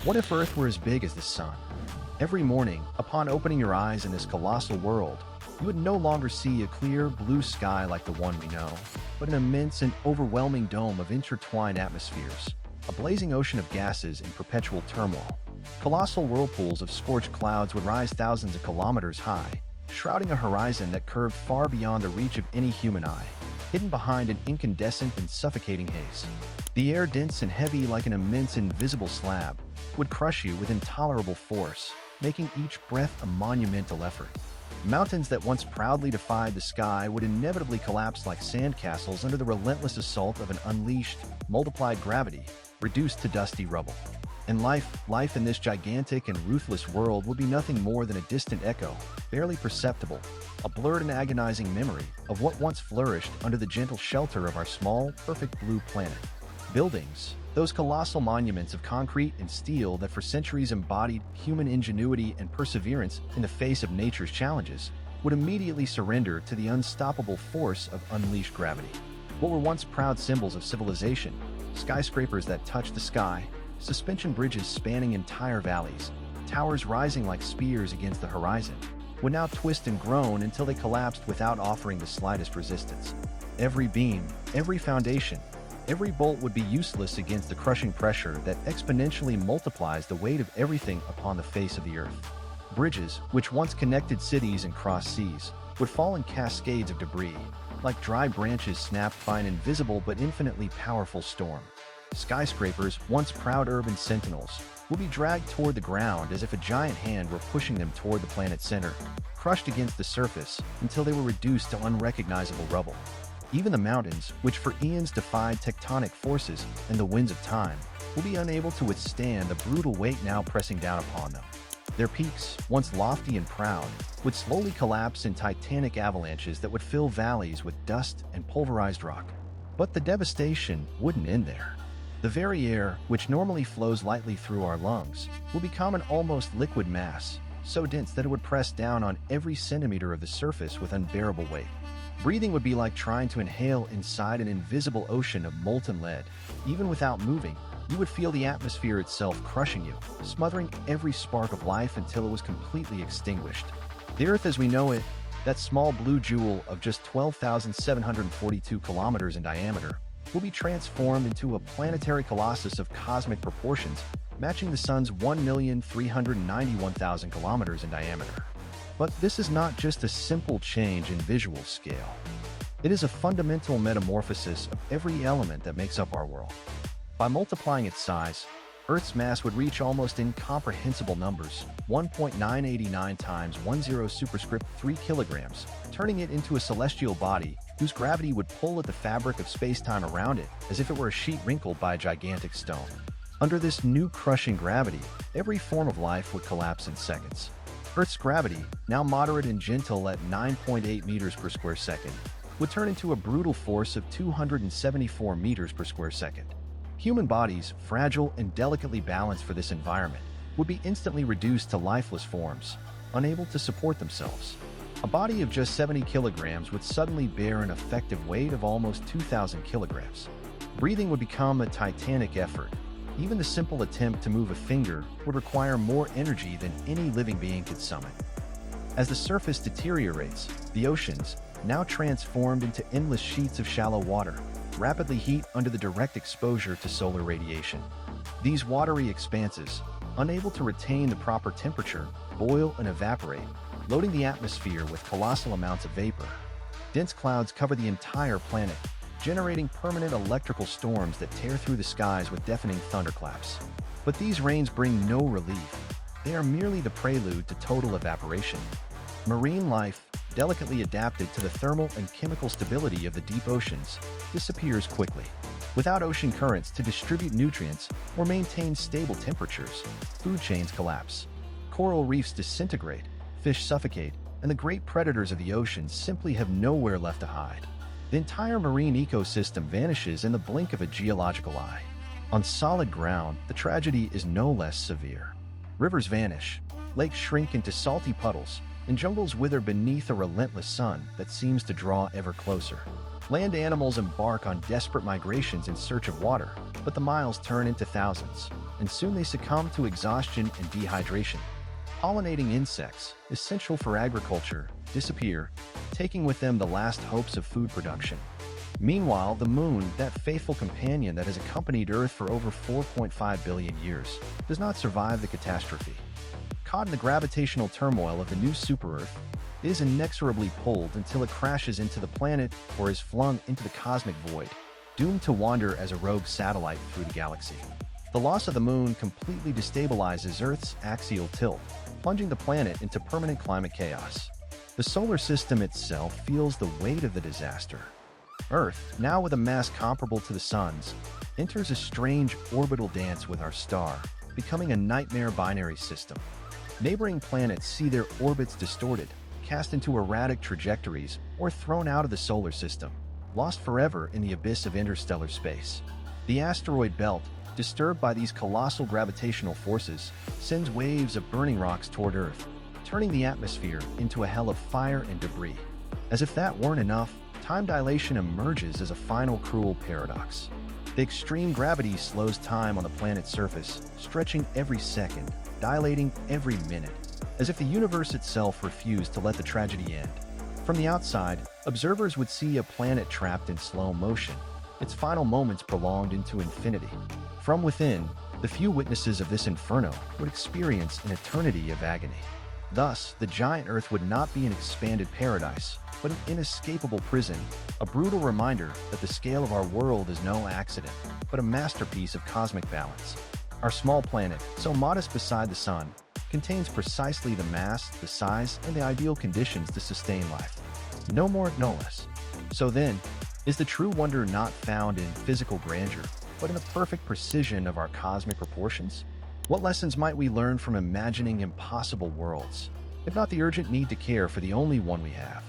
What if Earth were as big as the Sun? Every morning, upon opening your eyes in this colossal world, you would no longer see a clear, blue sky like the one we know, but an immense and overwhelming dome of intertwined atmospheres, a blazing ocean of gases in perpetual turmoil. Colossal whirlpools of scorched clouds would rise thousands of kilometers high, shrouding a horizon that curved far beyond the reach of any human eye, hidden behind an incandescent and suffocating haze. The air, dense and heavy like an immense invisible slab, would crush you with intolerable force, making each breath a monumental effort. Mountains that once proudly defied the sky would inevitably collapse like sandcastles under the relentless assault of an unleashed, multiplied gravity, reduced to dusty rubble. And life in this gigantic and ruthless world would be nothing more than a distant echo, barely perceptible, a blurred and agonizing memory of what once flourished under the gentle shelter of our small, perfect blue planet. Buildings, those colossal monuments of concrete and steel that for centuries embodied human ingenuity and perseverance in the face of nature's challenges, would immediately surrender to the unstoppable force of unleashed gravity. What were once proud symbols of civilization, skyscrapers that touched the sky, suspension bridges spanning entire valleys, towers rising like spears against the horizon, would now twist and groan until they collapsed without offering the slightest resistance. Every beam, every foundation, every bolt would be useless against the crushing pressure that exponentially multiplies the weight of everything upon the face of the earth. Bridges, which once connected cities and crossed seas, would fall in cascades of debris, like dry branches snapped by an invisible but infinitely powerful storm. Skyscrapers, once proud urban sentinels, will be dragged toward the ground as if a giant hand were pushing them toward the planet's center, crushed against the surface until they were reduced to unrecognizable rubble. Even the mountains, which for eons defied tectonic forces and the winds of time, will be unable to withstand the brutal weight now pressing down upon them. Their peaks, once lofty and proud, would slowly collapse in titanic avalanches that would fill valleys with dust and pulverized rock. But the devastation wouldn't end there. The very air, which normally flows lightly through our lungs, will become an almost liquid mass, so dense that it would press down on every centimeter of the surface with unbearable weight. Breathing would be like trying to inhale inside an invisible ocean of molten lead. Even without moving, you would feel the atmosphere itself crushing you, smothering every spark of life until it was completely extinguished. The Earth as we know it, that small blue jewel of just 12,742 kilometers in diameter, will be transformed into a planetary colossus of cosmic proportions, matching the Sun's 1,391,000 kilometers in diameter. But this is not just a simple change in visual scale. It is a fundamental metamorphosis of every element that makes up our world. By multiplying its size, Earth's mass would reach almost incomprehensible numbers, 1.989 times 10 superscript 3 kilograms, turning it into a celestial body whose gravity would pull at the fabric of space-time around it as if it were a sheet wrinkled by a gigantic stone. Under this new crushing gravity, every form of life would collapse in seconds. Earth's gravity, now moderate and gentle at 9.8 meters per square second, would turn into a brutal force of 274 meters per square second. Human bodies, fragile and delicately balanced for this environment, would be instantly reduced to lifeless forms, unable to support themselves. A body of just 70 kilograms would suddenly bear an effective weight of almost 2,000 kilograms. Breathing would become a titanic effort. Even the simple attempt to move a finger would require more energy than any living being could summon. As the surface deteriorates, the oceans, now transformed into endless sheets of shallow water, rapidly heat under the direct exposure to solar radiation. These watery expanses, unable to retain the proper temperature, boil and evaporate, loading the atmosphere with colossal amounts of vapor. Dense clouds cover the entire planet, generating permanent electrical storms that tear through the skies with deafening thunderclaps. But these rains bring no relief. They are merely the prelude to total evaporation. Marine life, delicately adapted to the thermal and chemical stability of the deep oceans, disappears quickly. Without ocean currents to distribute nutrients or maintain stable temperatures, food chains collapse. Coral reefs disintegrate, fish suffocate, and the great predators of the ocean simply have nowhere left to hide. The entire marine ecosystem vanishes in the blink of a geological eye. On solid ground, the tragedy is no less severe. Rivers vanish, lakes shrink into salty puddles, and jungles wither beneath a relentless sun that seems to draw ever closer. Land animals embark on desperate migrations in search of water, but the miles turn into thousands. and soon they succumb to exhaustion and dehydration. Pollinating insects, essential for agriculture, disappear, taking with them the last hopes of food production. Meanwhile, the moon, that faithful companion that has accompanied Earth for over 4.5 billion years, does not survive the catastrophe. Caught in the gravitational turmoil of the new super-Earth, it is inexorably pulled until it crashes into the planet or is flung into the cosmic void, doomed to wander as a rogue satellite through the galaxy. The loss of the moon completely destabilizes Earth's axial tilt, plunging the planet into permanent climate chaos. The solar system itself feels the weight of the disaster. Earth, now with a mass comparable to the Sun's, enters a strange orbital dance with our star, becoming a nightmare binary system. Neighboring planets see their orbits distorted, cast into erratic trajectories, or thrown out of the solar system, lost forever in the abyss of interstellar space. The asteroid belt, disturbed by these colossal gravitational forces, sends waves of burning rocks toward Earth, turning the atmosphere into a hell of fire and debris. As if that weren't enough, time dilation emerges as a final cruel paradox. The extreme gravity slows time on the planet's surface, stretching every second, dilating every minute, as if the universe itself refused to let the tragedy end. From the outside, observers would see a planet trapped in slow motion, its final moments prolonged into infinity. From within, the few witnesses of this inferno would experience an eternity of agony. Thus, the giant Earth would not be an expanded paradise, but an inescapable prison, a brutal reminder that the scale of our world is no accident, but a masterpiece of cosmic balance. Our small planet, so modest beside the sun, contains precisely the mass, the size, and the ideal conditions to sustain life. No more, no less. So then, is the true wonder not found in physical grandeur, but in the perfect precision of our cosmic proportions? What lessons might we learn from imagining impossible worlds, if not the urgent need to care for the only one we have?